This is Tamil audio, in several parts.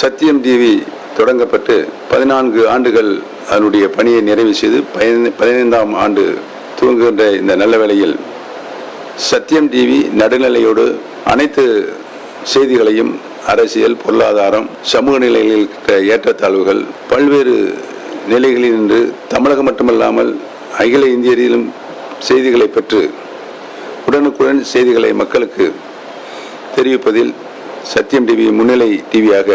சத்தியம் டிவி தொடங்கப்பட்டு 14 ஆண்டுகள் அதனுடைய பணியை நிறைவு செய்து 15ஆம் ஆண்டு துவங்குகின்ற இந்த நல்ல வேளையில் சத்தியம் டிவி நடுநிலையோடு அனைத்து செய்திகளையும் அரசியல், பொருளாதாரம், சமூக நிலைகளில் ஏற்றத்தாழ்வுகள், பல்வேறு நிலைகளில் நின்று தமிழகம் மட்டுமல்லாமல் அகில இந்தியிலும் செய்திகளை பெற்று உடனுக்குடன் செய்திகளை மக்களுக்கு தெரிவிப்பதில் சத்தியம் டிவி முன்னிலை டிவியாக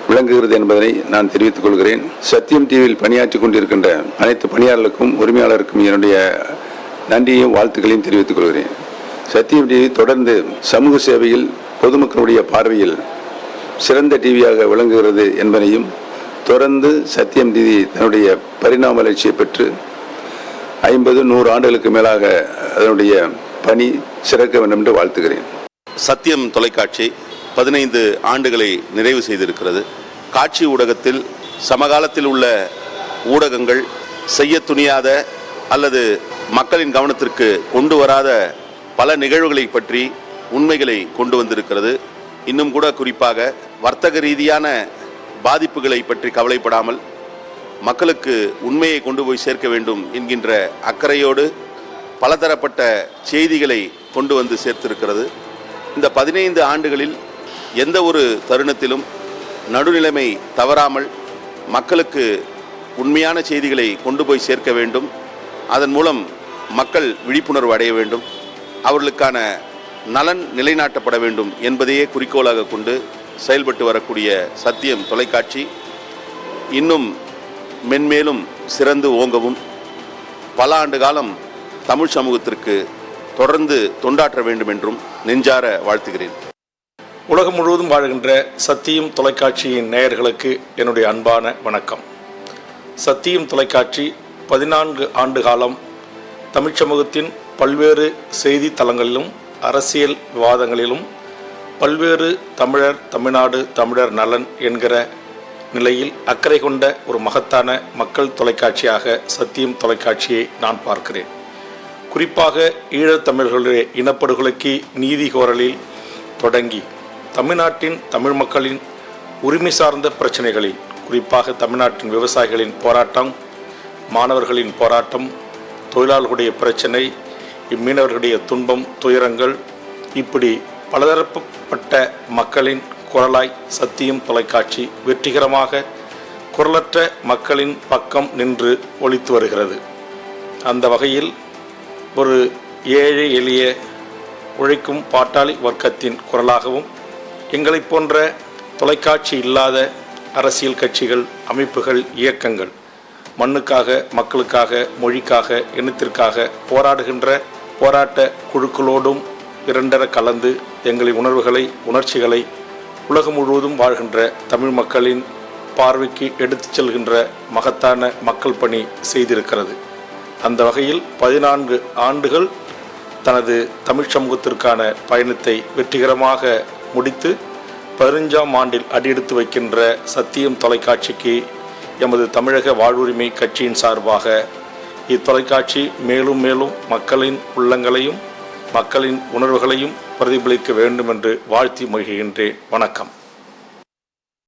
விளங்குகிறது என்பதனை நான் தெரிவித்துக் கொள்கிறேன். சத்தியம் டிவியில் பணியாற்றிக் கொண்டிருக்கின்ற அனைத்து பணியாளர்களுக்கும் உரிமையாளருக்கும் என்னுடைய நன்றியையும் வாழ்த்துக்களையும் தெரிவித்துக் கொள்கிறேன். சத்தியம் டிவி தொடர்ந்து சமூக சேவையில் பொதுமக்களுடைய பார்வையில் சிறந்த டிவியாக விளங்குகிறது என்பதையும் தொடர்ந்து சத்தியம் டிவி தன்னுடைய பரிணாம வளர்ச்சியை பெற்று 50-100 ஆண்டுகளுக்கு மேலாக அதனுடைய பணி சிறக்க வேண்டும் என்று வாழ்த்துகிறேன். சத்தியம் தொலைக்காட்சி 15 ஆண்டுகளை நிறைவு செய்திருக்கிறது. காட்சி ஊடகத்தில் சமகாலத்தில் உள்ள ஊடகங்கள் செய்ய துணியாத அல்லது மக்களின் கவனத்திற்கு கொண்டு வராத பல நிகழ்வுகளை பற்றி உண்மைகளை கொண்டு வந்திருக்கிறது. இன்னும் கூட குறிப்பாக வர்த்தக ரீதியான பாதிப்புகளை பற்றி கவலைப்படாமல் மக்களுக்கு உண்மையை கொண்டு போய் சேர்க்க வேண்டும் என்கின்ற அக்கறையோடு பலதரப்பட்ட செய்திகளை கொண்டு வந்து சேர்த்திருக்கிறது. இந்த 15 ஆண்டுகளில் எந்த ஒரு தருணத்திலும் நடுநிலைமை தவறாமல் மக்களுக்கு உண்மையான செய்திகளை கொண்டு போய் சேர்க்க வேண்டும். அதன் மூலம் மக்கள் விழிப்புணர்வு அடைய வேண்டும், அவர்களுக்கான நலன் நிலைநாட்டப்பட வேண்டும் என்பதையே குறிக்கோளாக கொண்டு செயல்பட்டு வரக்கூடிய சத்தியம் தொலைக்காட்சி இன்னும் மென்மேலும் சிறந்து ஓங்கவும் பல ஆண்டு காலம் தமிழ் சமூகத்திற்கு தொடர்ந்து தொண்டாற்ற வேண்டும் என்றும் நெஞ்சார வாழ்த்துகிறேன். உலகம் முழுவதும் வாழ்கின்ற சத்தியம் தொலைக்காட்சியின் நேயர்களுக்கு என்னுடைய அன்பான வணக்கம். சத்தியம் தொலைக்காட்சி 14 ஆண்டு காலம் தமிழ் சமூகத்தின் பல்வேறு செய்தி தளங்களிலும் அரசியல் விவாதங்களிலும் பல்வேறு தமிழர், தமிழ்நாடு, தமிழர் நலன் என்கிற நிலையில் அக்கறை கொண்ட ஒரு மகத்தான மக்கள் தொலைக்காட்சியாக சத்தியம் தொலைக்காட்சியை நான் பார்க்கிறேன். குறிப்பாக ஈழத்தமிழர்களுடைய இனப்படுகொலைக்கு நீதி கோரலில் தொடங்கி தமிழ்நாட்டின் தமிழ் மக்களின் உரிமை சார்ந்த பிரச்சனைகளில் குறிப்பாக தமிழ்நாட்டின் விவசாயிகளின் போராட்டம், மாணவர்களின் போராட்டம், தொழிலாளர்களுடைய பிரச்சனை, இம்மீனவர்களுடைய துன்பம், துயரங்கள், இப்படி பலதரப்பட்ட மக்களின் குரலாய் சத்தியம் தொலைக்காட்சி வெற்றிகரமாக குரலற்ற மக்களின் பக்கம் நின்று ஒலித்து வருகிறது. அந்த வகையில் ஒரு ஏழை எளிய உழைக்கும் பாட்டாளி வர்க்கத்தின் குரலாகவும் எங்களை போன்ற தொலைக்காட்சி இல்லாத அரசியல் கட்சிகள், அமைப்புகள், இயக்கங்கள் மண்ணுக்காக, மக்களுக்காக, மொழிக்காக, இனத்திற்காக போராடுகின்ற போராட்ட குழுக்களோடும் இரண்டர கலந்து எங்களின் உணர்வுகளை, உணர்ச்சிகளை உலகம் முழுவதும் வாழ்கின்ற தமிழ் மக்களின் பார்வைக்கு எடுத்துச் செல்கின்ற மகத்தான மக்கள் பணி செய்திருக்கிறது. அந்த வகையில் 14 ஆண்டுகள் தனது தமிழ் சமூகத்திற்கான பயணத்தை வெற்றிகரமாக முடித்து 15ஆம் ஆண்டில் அடியெடுத்து வைக்கின்ற சத்தியம் தொலைக்காட்சிக்கு எமது தமிழக வாழ்வுரிமை கட்சியின் சார்பாக இத்தொலைக்காட்சி மேலும் மேலும் மக்களின் உள்ளங்களையும் மக்களின் உணர்வுகளையும் பிரதிபலிக்க வேண்டும் என்று வாழ்த்தி மகிழ்கின்றேன். வணக்கம்.